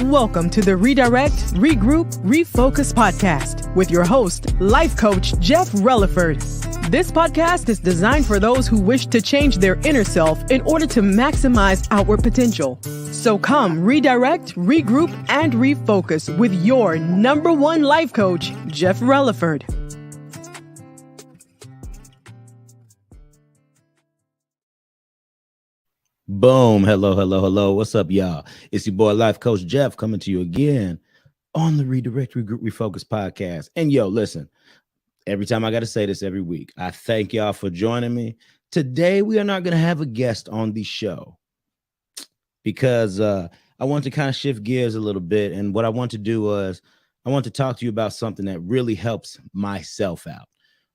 Welcome to the Redirect, Regroup, Refocus podcast with your host, life coach Jeff Relaford. This podcast is designed for those who wish to change their inner self in order to maximize outward potential. So come redirect, regroup, and refocus with your number one life coach, Jeff Relaford. Boom. Hello. What's up, y'all? It's your boy, Life Coach Jeff, coming to you again on the Redirect, Regroup, Refocus podcast. And yo, listen, every time I got to say this every week, I thank y'all for joining me. Today, we are not going to have a guest on the show because I want to kind of shift gears a little bit. And what I want to do was I want to talk to you about something that really helps myself out.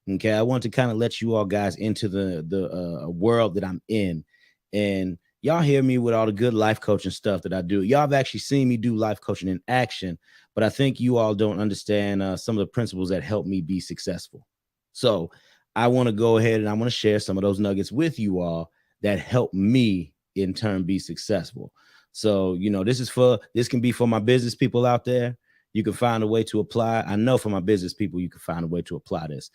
Okay, I want to kind of let you all guys into the world that I'm in. And y'all hear me with all the good life coaching stuff that I do. Y'all have actually seen me do life coaching in action, but I think you all don't understand some of the principles that help me be successful. So I want to go ahead and I want to share some of those nuggets with you all that help me in turn be successful. So, you know, this can be for my business people out there. You can find a way to apply. I know for my business people, you can find a way to apply this.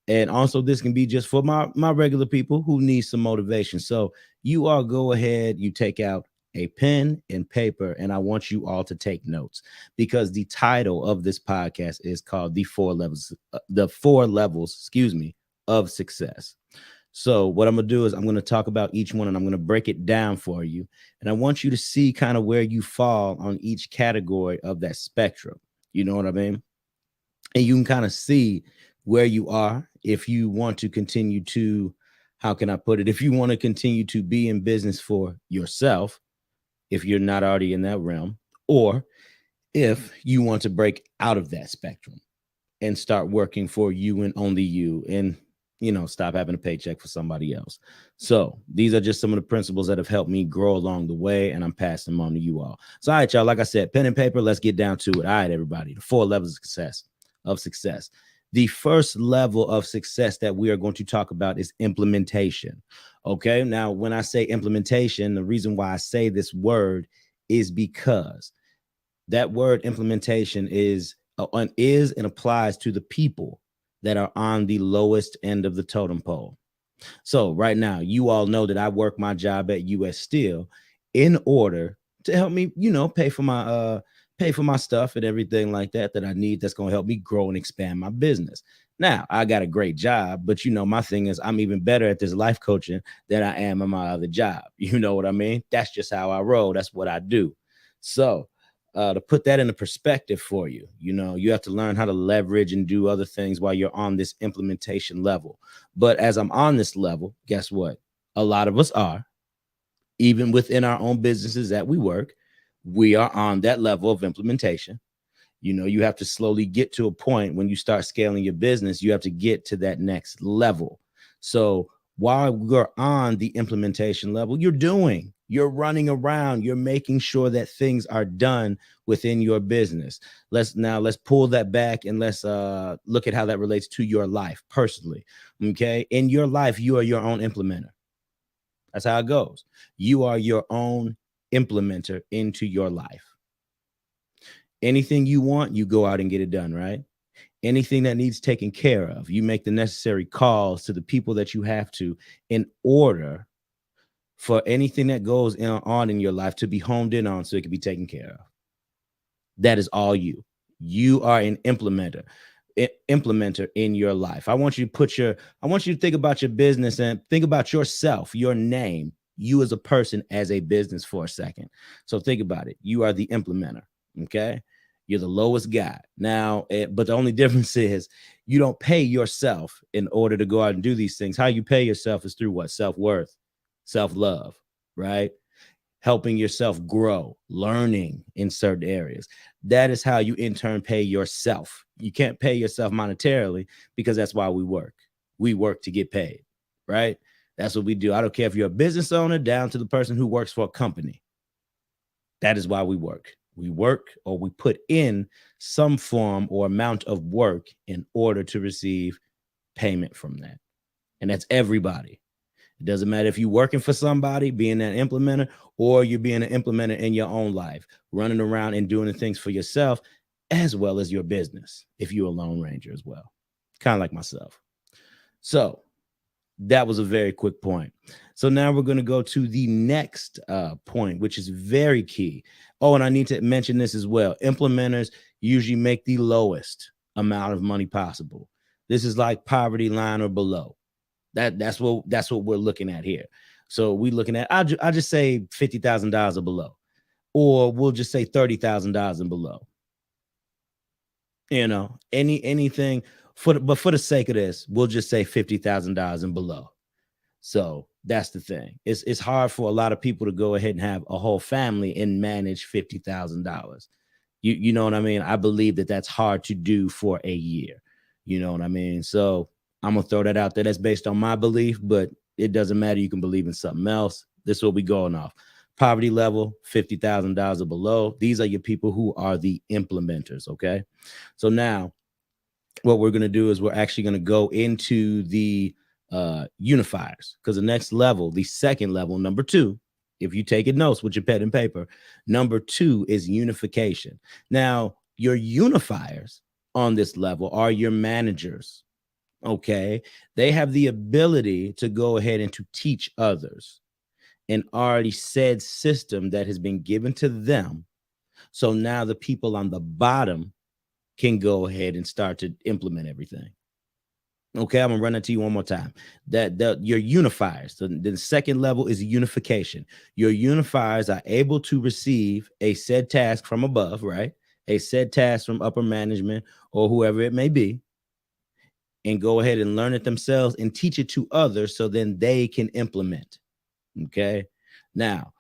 And also this can be just for my regular people who need some motivation. So you all go ahead, you take out a pen and paper, and I want you all to take notes because the title of this podcast is called the four levels of success. So what I'm going to do is I'm going to talk about each one and I'm going to break it down for you. And I want you to see kind of where you fall on each category of that spectrum. You know what I mean? And you can kind of see where you are if you want to continue to, how can I put it? If you want to continue to be in business for yourself, if you're not already in that realm, or if you want to break out of that spectrum and start working for you and only you and, you know, stop having a paycheck for somebody else. So these are just some of the principles that have helped me grow along the way, and I'm passing them on to you all. So, all right, y'all, like I said, pen and paper, let's get down to it. All right, everybody, the 4 levels of success. The first level of success that we are going to talk about is implementation. Okay. Now, when I say implementation, the reason why I say this word is because that word implementation is and applies to the people that are on the lowest end of the totem pole. So right now, you all know that I work my job at US Steel in order to help me, you know, pay for my stuff and everything like that I need that's going to help me grow and expand my business. Now, I got a great job, but, you know, my thing is I'm even better at this life coaching than I am at my other job. You know what I mean? That's just how I roll. That's what I do. So to put that into perspective for you, you know, you have to learn how to leverage and do other things while you're on this implementation level. But as I'm on this level, guess what? A lot of us are, even within our own businesses that we work, we are on that level of implementation. You know, you have to slowly get to a point when you start scaling your business, you have to get to that next level. So while you're on the implementation level, you're running around, you're making sure that things are done within your business. Let's pull that back and let's look at how that relates to your life personally. Okay. In your life, you are your own implementer. That's how it goes. You are your own implementer into your life. Anything you want, you go out and get it done, right? Anything that needs taken care of, you make the necessary calls to the people that you have to in order for anything that goes on in your life to be homed in on so it can be taken care of. That is all you. You are an implementer in your life. I want you to think about your business and think about yourself, your name, you as a person, as a business for a second. So think about it. You are the implementer. Okay. You're the lowest guy now, but the only difference is you don't pay yourself in order to go out and do these things. How you pay yourself is through what? Self-worth, self-love, right? Helping yourself grow, learning in certain areas. That is how you in turn pay yourself. You can't pay yourself monetarily because that's why we work. We work to get paid, right? That's what we do. I don't care if you're a business owner down to the person who works for a company. That is why we work. We work, or we put in some form or amount of work in order to receive payment from that. And that's everybody. It doesn't matter if you're working for somebody, being an implementer, or you're being an implementer in your own life, running around and doing the things for yourself as well as your business, if you're a Lone Ranger as well, kind of like myself. So that was a very quick point. So now we're going to go to the next point, which is very key. Oh, and I need to mention this as well. Implementers usually make the lowest amount of money possible. This is like poverty line or below. That's what we're looking at here. So we're looking at, I'll just say $50,000 or below, or we'll just say $30,000 and below. You know, anything but for the sake of this, we'll just say $50,000 and below. So that's the thing. It's hard for a lot of people to go ahead and have a whole family and manage $50,000. You know what I mean? I believe that that's hard to do for a year. You know what I mean? So I'm gonna throw that out there. That's based on my belief, but it doesn't matter. You can believe in something else. This is what we going off. Poverty level, $50,000 or below. These are your people who are the implementers. Okay. So now what we're going to do is we're actually going to go into the unifiers, because the next level, the second level, number 2, if you take notes with your pen and paper, number 2 is unification. Now, your unifiers on this level are your managers. Okay. They have the ability to go ahead and to teach others an already said system that has been given to them. So now the people on the bottom can go ahead and start to implement everything. Okay, I'm gonna run it to you one more time. That your unifiers, the second level is unification. Your unifiers are able to receive a said task from above, right? A said task from upper management or whoever it may be, and go ahead and learn it themselves and teach it to others so then they can implement. Okay. Now,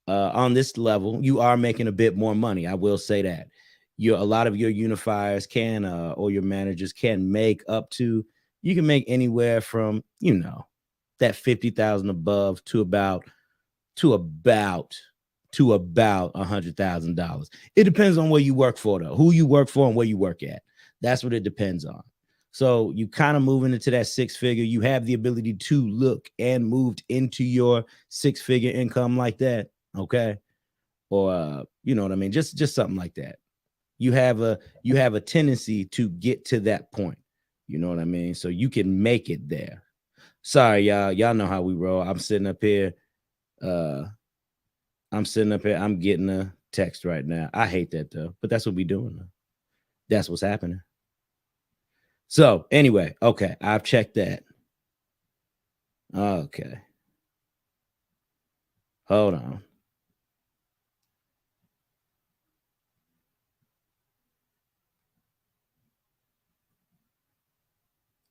on this level, you are making a bit more money. I will say that. A lot of your unifiers can, or your managers can make up to, you can make anywhere from, you know, that 50,000 above to about $100,000. It depends on where you work for, though, who you work for and where you work at. That's what it depends on. So you kind of moving into that 6-figure. You have the ability to look and moved into your 6-figure income like that. Okay. Or, you know what I mean? Just something like that. You have a tendency to get to that point. You know what I mean? So you can make it there. Sorry, y'all know how we roll. I'm sitting up here. I'm getting a text right now. I hate that though, but that's what we doing. That's what's happening. So anyway, okay, I've checked that. Okay. Hold on.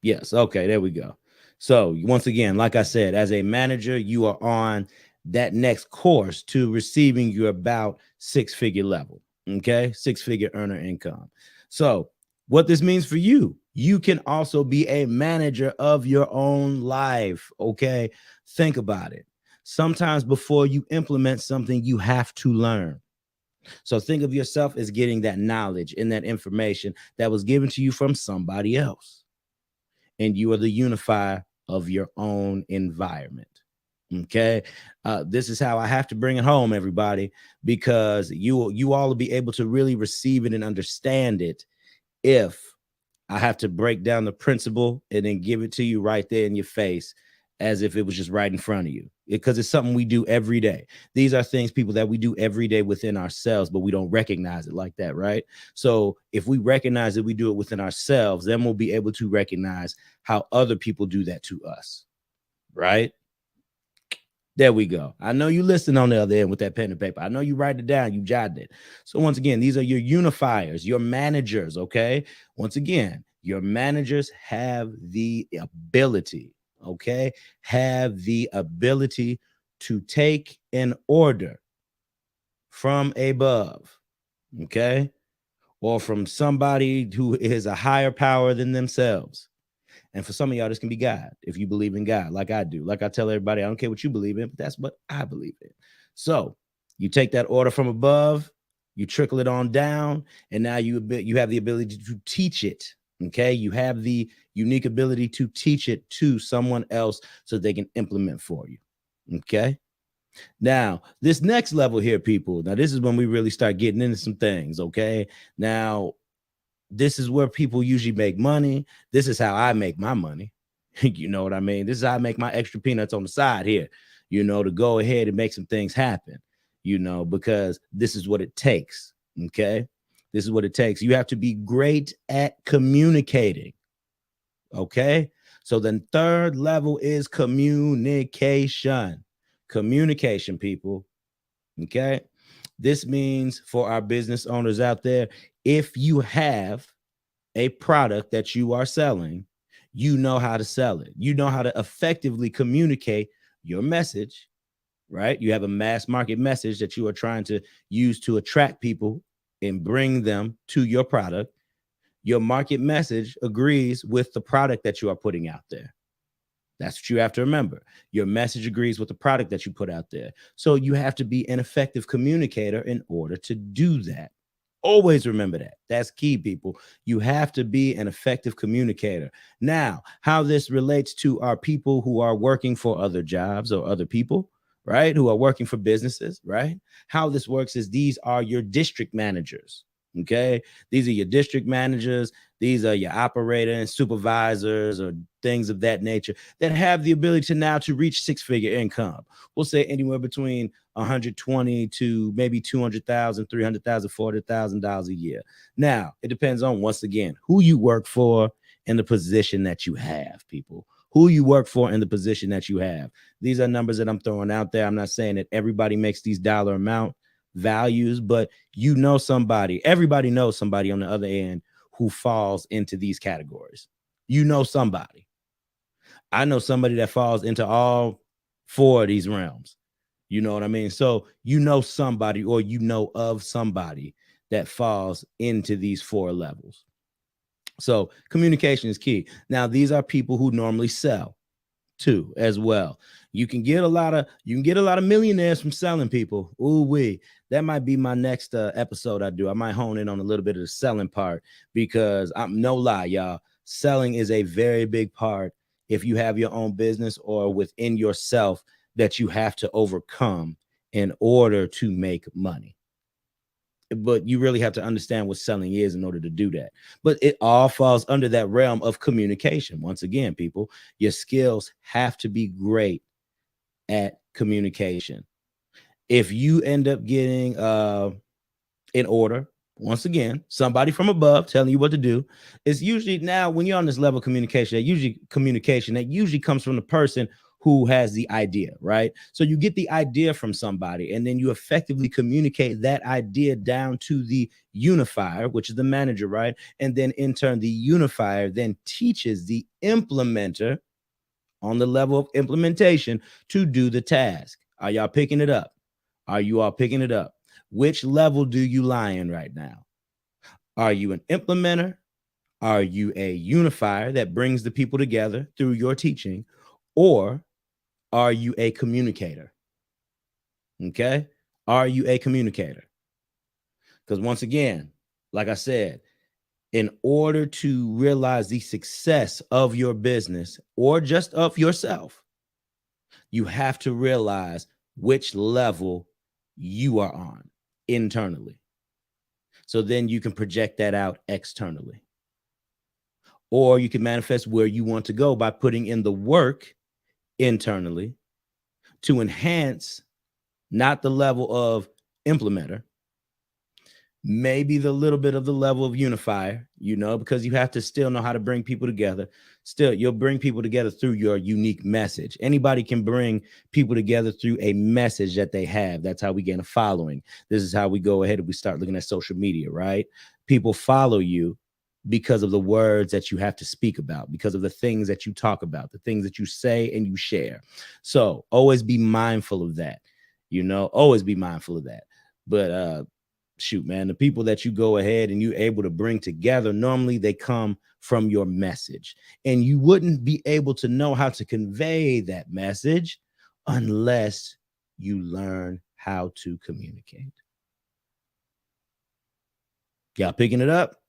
Yes. Okay. There we go. So once again, like I said, as a manager, you are on that next course to receiving your about 6-figure level. Okay. 6-figure earner income. So what this means for you, you can also be a manager of your own life. Okay. Think about it. Sometimes before you implement something, you have to learn. So think of yourself as getting that knowledge and that information that was given to you from somebody else. And you are the unifier of your own environment. Okay. This is how I have to bring it home, everybody, because you all will be able to really receive it and understand it if I have to break down the principle and then give it to you right there in your face as if it was just right in front of you, because it's something we do every day. These are things, people, that we do every day within ourselves, but we don't recognize it like that, right? So if we recognize that we do it within ourselves, then we'll be able to recognize how other people do that to us, right? There we go. I know you listen on the other end with that pen and paper. I know you write it down, you jotted it. So once again, these are your unifiers, your managers, okay? Once again, your managers have the ability, okay, have the ability to take an order from above, okay, or from somebody who is a higher power than themselves. And for some of y'all, this can be God, if you believe in God, like I do. Like I tell everybody, I don't care what you believe in, but that's what I believe in. So you take that order from above, you trickle it on down, and now you have the ability to teach it Okay, you have the unique ability to teach it to someone else so they can implement for you. Okay. Now, this next level here, people, now this is when we really start getting into some things. Okay. Now, this is where people usually make money. This is how I make my money. You know what I mean? This is how I make my extra peanuts on the side here, to go ahead and make some things happen, because this is what it takes. Okay. This is what it takes. You have to be great at communicating. Okay. So then third level is communication. Communication, people. Okay. This means for our business owners out there, if you have a product that you are selling, you know how to sell it. You know how to effectively communicate your message, right? You have a mass market message that you are trying to use to attract people and bring them to your product. Your market message agrees with the product that you are putting out there. That's what you have to remember. Your message agrees with the product that you put out there. So you have to be an effective communicator in order to do that. Always remember that. That's key, people. You have to be an effective communicator. Now, how this relates to our people who are working for other jobs or other people, right? Who are working for businesses, right? How this works is these are your district managers. Okay. These are your district managers. These are your operator and supervisors or things of that nature that have the ability to now to reach six-figure income. We'll say anywhere between 120 to maybe 200,000, 300,000, 400,000 dollars a year. Now, it depends on, once again, who you work for and the position that you have, people. Who you work for and the position that you have. These are numbers that I'm throwing out there. I'm not saying that everybody makes these dollar amount values, but everybody knows somebody on the other end who falls into these categories. Somebody. I know somebody that falls into all four of these realms. You know what I mean? So somebody, or of somebody that falls into these four levels. So communication is key. Now, these are people who normally sell too, as well. You can get a lot of millionaires from selling, people. That might be my next episode I do. I might hone in on a little bit of the selling part, because I'm no lie, y'all. Selling is a very big part if you have your own business or within yourself that you have to overcome in order to make money. But you really have to understand what selling is in order to do that. But it all falls under that realm of communication. Once again, people, your skills have to be great at communication. If you end up getting an order, once again, somebody from above telling you what to do, it's usually, now when you're on this level of communication, that usually comes from the person who has the idea, right? So you get the idea from somebody, and then you effectively communicate that idea down to the unifier, which is the manager, right? And then in turn, the unifier then teaches the implementer on the level of implementation to do the task. Are y'all picking it up? Are you all picking it up? Which level do you lie in right now? Are you an implementer? Are you a unifier that brings the people together through your teaching? Or are you a communicator? Okay. Are you a communicator? Because once again, like I said, in order to realize the success of your business or just of yourself, you have to realize which level you are on internally. So then you can project that out externally. Or you can manifest where you want to go by putting in the work internally to enhance not the level of implementer, maybe the little bit of the level of unifier, because you have to still know how to bring people together. Still, you'll bring people together through your unique message. Anybody can bring people together through a message that they have. That's how we gain a following. This is how we go ahead and we start looking at social media, right? People follow you because of the words that you have to speak about, because of the things that you talk about, the things that you say and you share. So always be mindful of that, always be mindful of that. But shoot, man, the people that you go ahead and you're able to bring together, normally they come from your message, and you wouldn't be able to know how to convey that message unless you learn how to communicate. Y'all picking it up?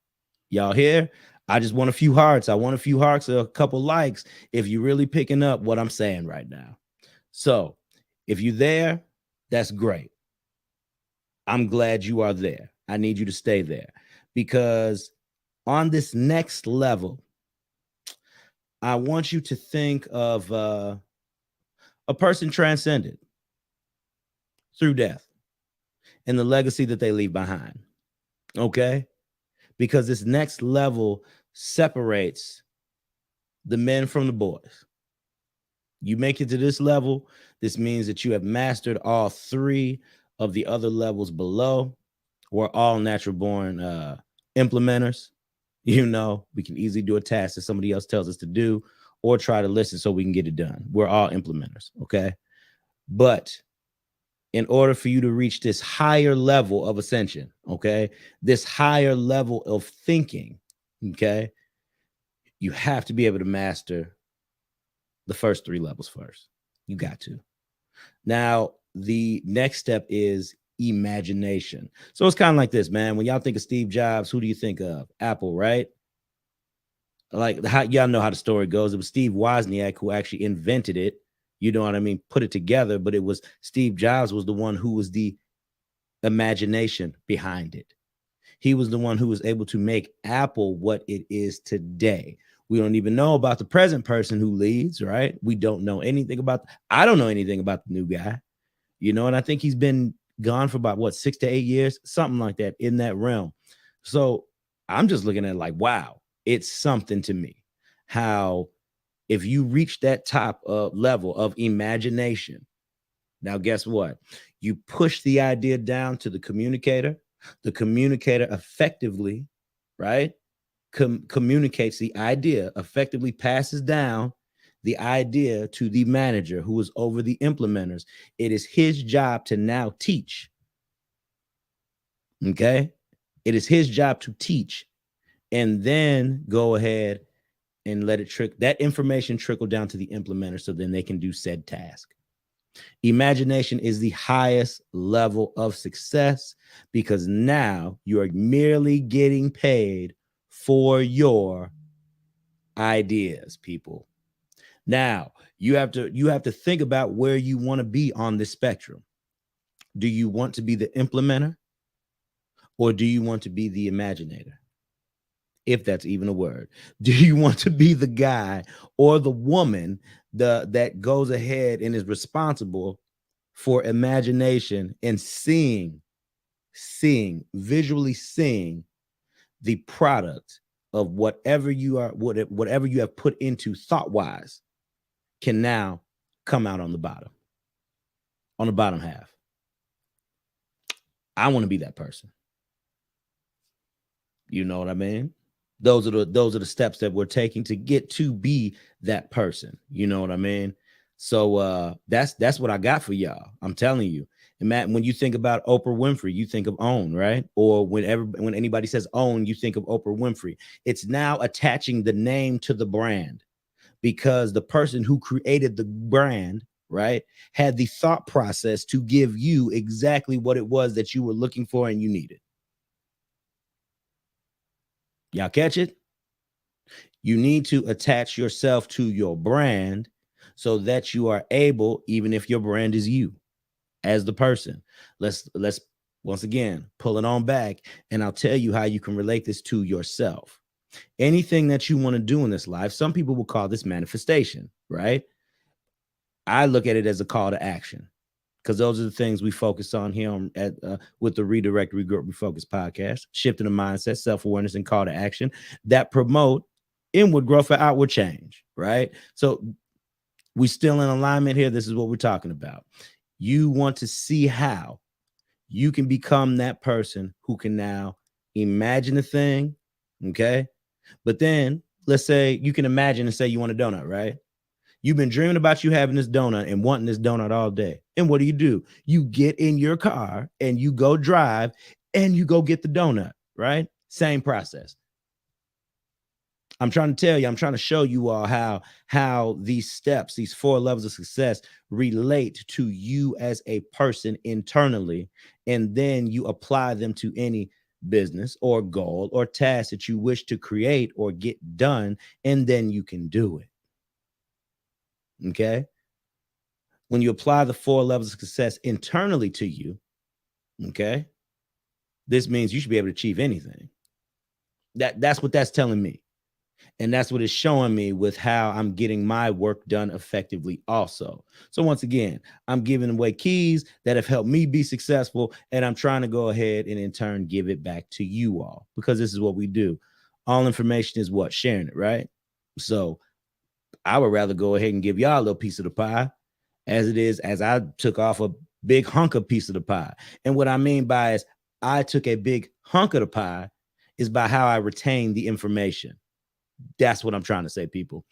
Y'all here? I just want a few hearts. I want a few hearts, a couple likes if you're really picking up what I'm saying right now. So if you're there, that's great. I'm glad you are there. I need you to stay there because on this next level, I want you to think of a person transcended through death and the legacy that they leave behind. Okay? Because this next level separates the men from the boys. You make it to this level, this means that you have mastered all three of the other levels below. We're all natural born implementers. You know, we can easily do a task that somebody else tells us to do or try to listen so we can get it done. We're all implementers, okay? But in order for you to reach this higher level of ascension, okay, this higher level of thinking, okay, you have to be able to master the first three levels first. You got to. Now, the next step is imagination. So it's kind of like this, man. When y'all think of Steve Jobs, who do you think of? Apple, right? Like how y'all know how the story goes. It was Steve Wozniak who actually invented it. You know what I mean? Put it together, but it was Steve Jobs was the one who was the imagination behind it. He was the one who was able to make Apple what it is today. We don't even know about the present person who leads, right? We don't know anything about, I don't know anything about the new guy, you know, and I think he's been gone for about what, 6 to 8 years, something like that in that realm. So I'm just looking at it like, wow, it's something to me how if you reach that top level of imagination, now guess what? You push the idea down to the communicator effectively, right? Communicates the idea, effectively passes down the idea to the manager who is over the implementers. It is his job to now teach. Okay? It is his job to teach and then go ahead and let it that information trickle down to the implementer so then they can do said task. Imagination is the highest level of success because now you are merely getting paid for your ideas, people. Now, you have to think about where you want to be on this spectrum. Do you want to be the implementer or do you want to be the imaginator? If that's even a word. Do you want to be the guy or the woman that goes ahead and is responsible for imagination and visually seeing the product of whatever you have put into thought-wise can now come out on the bottom half? I want to be that person. You know what I mean? Those are the steps that we're taking to get to be that person. You know what I mean? So that's what I got for y'all. I'm telling you. And Matt, when you think about Oprah Winfrey, you think of OWN, right? Or when anybody says OWN, you think of Oprah Winfrey. It's now attaching the name to the brand because the person who created the brand, right, had the thought process to give you exactly what it was that you were looking for and you needed. Y'all catch it? You need to attach yourself to your brand so that you are able, even if your brand is you as the person. Let's once again pull it on back, and I'll tell you how you can relate this to yourself. Anything that you want to do in this life, some people will call this manifestation, right? I look at it as a call to action because those are the things we focus on here with the Redirect, Regroup, Refocus podcast, shifting the mindset, self-awareness, and call to action that promote inward growth and outward change, right? So we still in alignment here. This is what we're talking about. You want to see how you can become that person who can now imagine a thing, okay? But then let's say you can imagine and say you want a donut, right? You've been dreaming about you having this donut and wanting this donut all day. And what do? You get in your car and you go drive and you go get the donut, right? Same process. I'm trying to tell you, I'm trying to show you all how these steps, these 4 levels of success relate to you as a person internally, and then you apply them to any business or goal or task that you wish to create or get done, and then you can do it. Okay. When you apply the 4 levels of success internally to you, okay, this means you should be able to achieve anything. That's what that's telling me. And that's what it's showing me with how I'm getting my work done effectively also. So once again, I'm giving away keys that have helped me be successful, and I'm trying to go ahead and in turn give it back to you all, because this is what we do. All information is what? Sharing it, right? So I would rather go ahead and give y'all a little piece of the pie as it is, as I took off a big hunk of piece of the pie. And what I mean by is I took a big hunk of the pie is by how I retain the information. That's what I'm trying to say, people.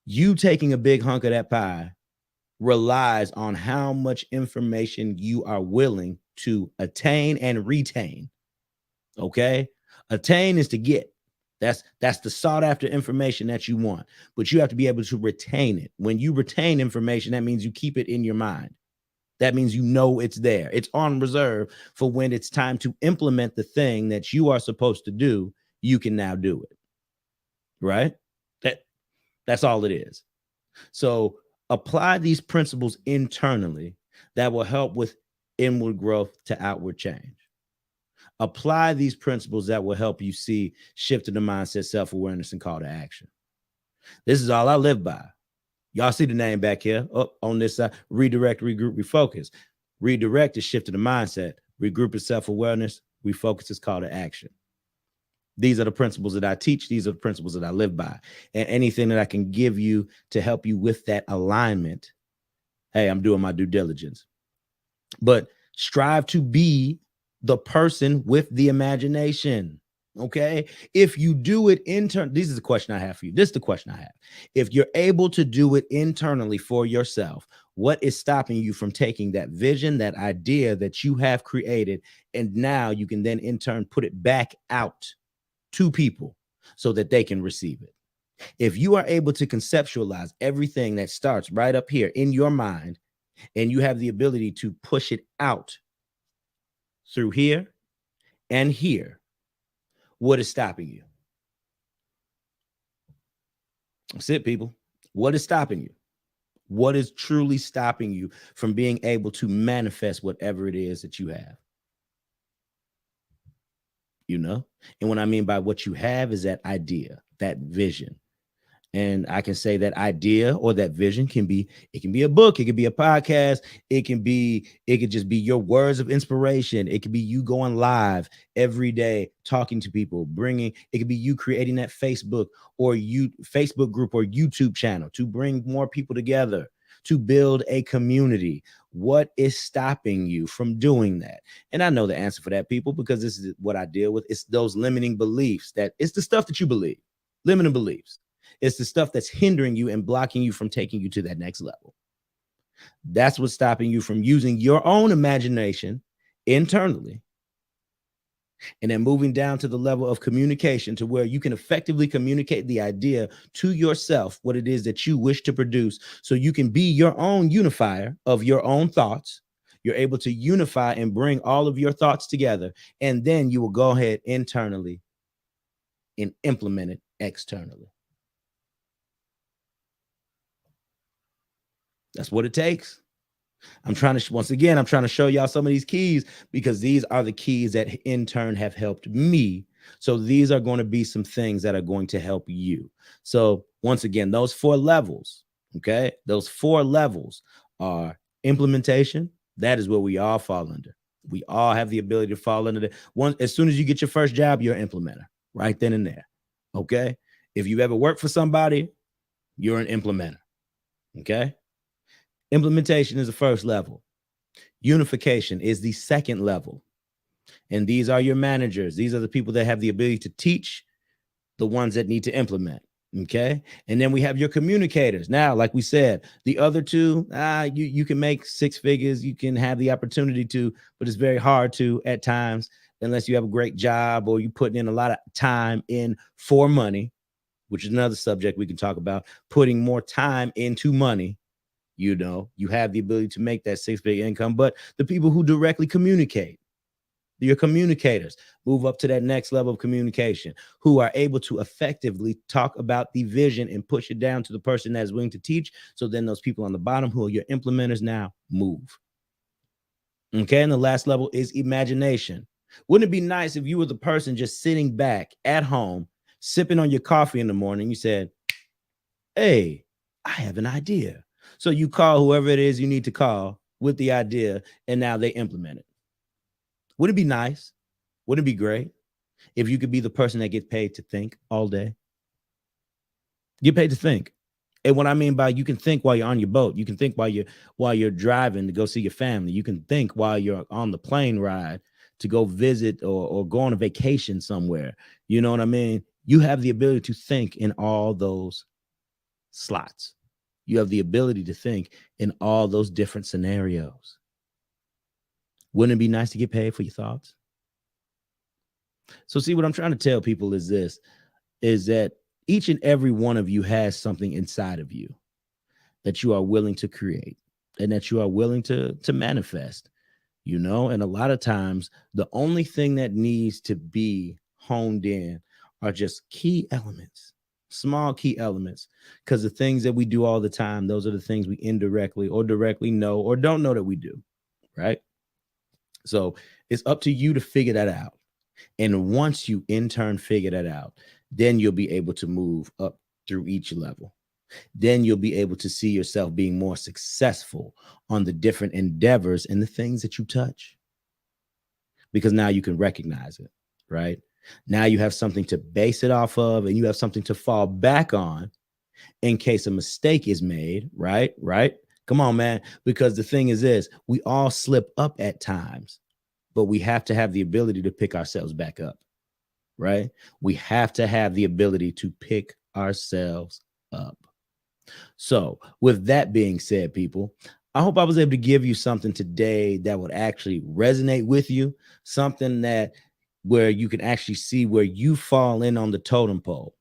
You taking a big hunk of that pie relies on how much information you are willing to attain and retain. Okay? Attain is to get. That's the sought after information that you want, but you have to be able to retain it. When you retain information, that means you keep it in your mind. That means you know it's there. It's on reserve for when it's time to implement the thing that you are supposed to do, you can now do it. Right? That's all it is. So apply these principles internally that will help with inward growth to outward change. Apply these principles that will help you see shift in the mindset, self-awareness, and call to action. This is all I live by. Y'all see the name back here on this side: redirect, regroup, refocus. Redirect is shift in the mindset. Regroup is self-awareness. Refocus is call to action. These are the principles that I teach. These are the principles that I live by. And anything that I can give you to help you with that alignment, hey, I'm doing my due diligence. But strive to be the person with the imagination. Okay. If you do it internally, this is the question I have for you. This is the question I have. If you're able to do it internally for yourself, what is stopping you from taking that vision, that idea that you have created, and now you can then in turn put it back out to people so that they can receive it? If you are able to conceptualize everything that starts right up here in your mind, and you have the ability to push it out through here and here, what is stopping you? That's it, people. What is stopping you? What is truly stopping you from being able to manifest whatever it is that you have? You know? And what I mean by what you have is that idea, that vision. And I can say that idea or that vision can be a book, it can be a podcast, it could just be your words of inspiration. It could be you going live every day, talking to people, it could be you creating that Facebook group or YouTube channel to bring more people together, to build a community. What is stopping you from doing that? And I know the answer for that, people, because this is what I deal with. It's those limiting beliefs. That it's the stuff that you believe, limiting beliefs. It's the stuff that's hindering you and blocking you from taking you to that next level. That's what's stopping you from using your own imagination internally and then moving down to the level of communication to where you can effectively communicate the idea to yourself, what it is that you wish to produce, so you can be your own unifier of your own thoughts. You're able to unify and bring all of your thoughts together, and then you will go ahead internally and implement it externally. That's what it takes. I'm trying to show y'all some of these keys, because these are the keys that in turn have helped me. So these are going to be some things that are going to help you. So once again, those 4 levels, okay? Those 4 levels are implementation. That is what we all fall under. We all have the ability to fall under that. As soon as you get your first job, you're an implementer right then and there. Okay? If you ever worked for somebody, you're an implementer. Okay? Implementation is the first level. Unification is the second level. And these are your managers. These are the people that have the ability to teach the ones that need to implement. Okay. And then we have your communicators. Now, like we said, the other 2, you can make 6 figures. You can have the opportunity to, but it's very hard to at times, unless you have a great job or you putting in a lot of time in for money, which is another subject we can talk about. Putting more time into money. You know, you have the ability to make that 6-figure income, but the people who directly communicate, Your communicators move up to that next level of communication, who are able to effectively talk about the vision and push it down to the person that's willing to teach. So then those people on the bottom, who are your implementers, now move. Okay. And the last level is imagination. Wouldn't it be nice if you were the person just sitting back at home, sipping on your coffee in the morning? You said, hey, I have an idea. So you call whoever it is you need to call with the idea, and now they implement it. Wouldn't it be nice? Wouldn't it be great if you could be the person that gets paid to think all day? Get paid to think. And what I mean by, you can think while you're on your boat. You can think while you're driving to go see your family. You can think while you're on the plane ride to go visit or go on a vacation somewhere. You know what I mean? You have the ability to think in all those slots. You have the ability to think in all those different scenarios. Wouldn't it be nice to get paid for your thoughts? So see, what I'm trying to tell people is this, is that each and every one of you has something inside of you that you are willing to create and that you are willing to manifest, you know? And a lot of times, the only thing that needs to be honed in are just key elements, small key elements, because the things that we do all the time, those are the things we indirectly or directly know or don't know that we do, right? So it's up to you to figure that out. And once you in turn figure that out, then you'll be able to move up through each level. Then you'll be able to see yourself being more successful on the different endeavors and the things that you touch. Because now you can recognize it, right? Now you have something to base it off of, and you have something to fall back on in case a mistake is made, right? Right? Come on, man. Because the thing is this, we all slip up at times, but we have to have the ability to pick ourselves back up, right? We have to have the ability to pick ourselves up. So with that being said, people, I hope I was able to give you something today that would actually resonate with you, something that where you can actually see where you fall in on the totem pole,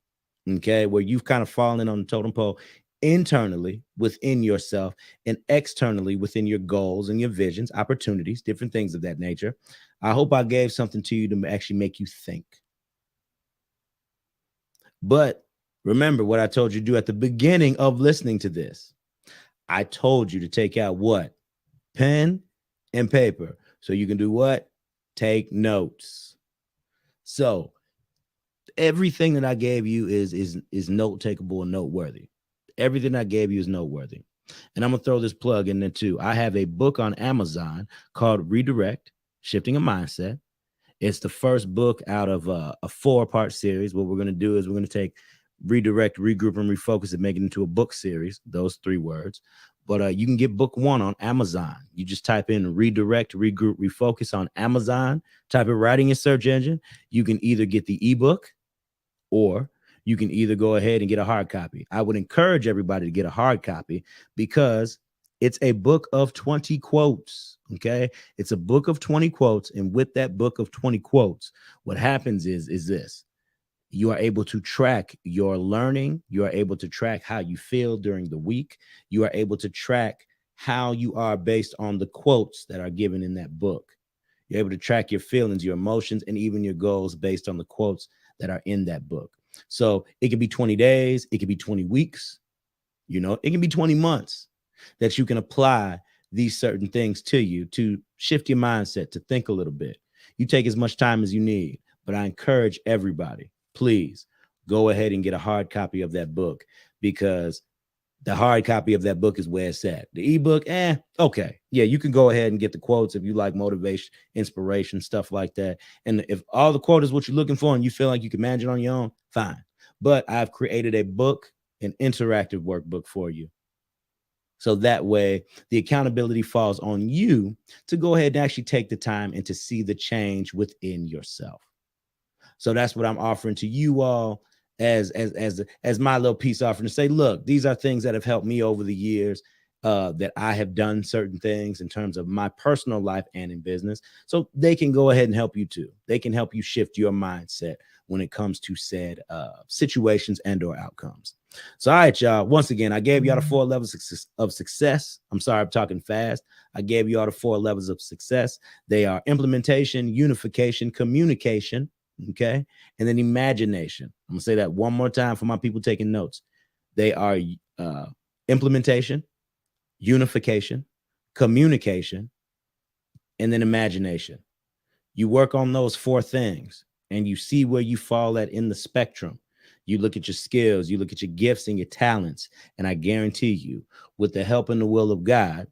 okay? Where you've kind of fallen on the totem pole internally within yourself and externally within your goals and your visions, opportunities, different things of that nature. I hope I gave something to you to actually make you think. But remember what I told you to do at the beginning of listening to this. I told you to take out what? Pen and paper. So you can do what? Take notes. So everything that I gave you is note takeable and noteworthy. Everything I gave you is noteworthy. And I'm going to throw this plug in there too. I have a book on Amazon called Redirect, Shifting a Mindset. It's the first book out of a 4-part series. What we're going to do is we're going to take redirect, regroup, and refocus and make it into a book series, those 3 words. But you can get book 1 on Amazon. You just type in redirect, regroup, refocus on Amazon, type it right in your search engine. You can either get the ebook or you can either go ahead and get a hard copy. I would encourage everybody to get a hard copy because it's a book of 20 quotes. Okay. It's a book of 20 quotes. And with that book of 20 quotes, what happens is this. You are able to track your learning. You are able to track how you feel during the week. You are able to track how you are based on the quotes that are given in that book. You're able to track your feelings, your emotions, and even your goals based on the quotes that are in that book. So it could be 20 days. It could be 20 weeks. You know, it can be 20 months that you can apply these certain things to you to shift your mindset, to think a little bit. You take as much time as you need, but I encourage everybody, please go ahead and get a hard copy of that book, because the hard copy of that book is where it's at. The ebook, okay. Yeah, you can go ahead and get the quotes if you like motivation, inspiration, stuff like that. And if all the quote is what you're looking for and you feel like you can manage it on your own, fine. But I've created a book, an interactive workbook for you. So that way the accountability falls on you to go ahead and actually take the time and to see the change within yourself. So that's what I'm offering to you all as my little peace offering, to say, look, these are things that have helped me over the years. that I have done certain things in terms of my personal life and in business. So they can go ahead and help you too. They can help you shift your mindset when it comes to said situations and or outcomes. So, all right, y'all. Once again, I gave y'all the 4 levels of success. I'm sorry, I'm talking fast. I gave y'all the 4 levels of success. They are implementation, unification, communication, okay, and then imagination. I'm going to say that one more time for my people taking notes. They are implementation, unification, communication, and then imagination. You work on those 4 things and you see where you fall at in the spectrum. You look at your skills, you look at your gifts and your talents, and I guarantee you, with the help and the will of God,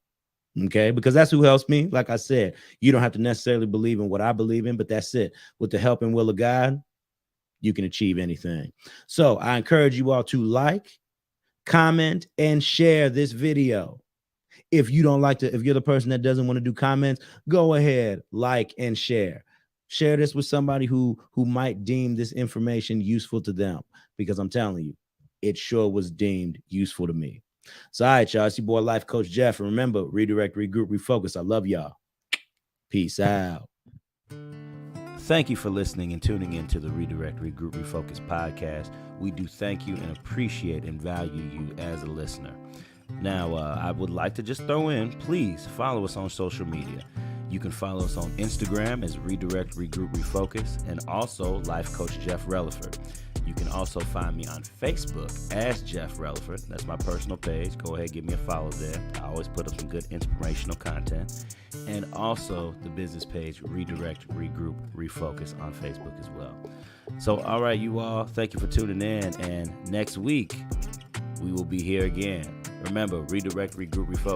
okay, because that's who helps me. Like I said, you don't have to necessarily believe in what I believe in, but that's it. With the help and will of God, you can achieve anything. So I encourage you all to like, comment, and share this video. If you don't like to, if you're the person that doesn't want to do comments, go ahead, like and share. Share this with somebody who might deem this information useful to them, because I'm telling you, it sure was deemed useful to me. So, all right, y'all. It's your boy, Life Coach Jeff. And remember, redirect, regroup, refocus. I love y'all. Peace out. Thank you for listening and tuning in to the Redirect, Regroup, Refocus podcast. We do thank you and appreciate and value you as a listener. Now, I would like to just throw in, please follow us on social media. You can follow us on Instagram as Redirect, Regroup, Refocus, and also Life Coach Jeff Relaford. You can also find me on Facebook as Jeff Relaford. That's my personal page. Go ahead, give me a follow there. I always put up some good inspirational content. And also the business page, Redirect, Regroup, Refocus on Facebook as well. So, all right, you all, thank you for tuning in. And next week, we will be here again. Remember, Redirect, Regroup, Refocus.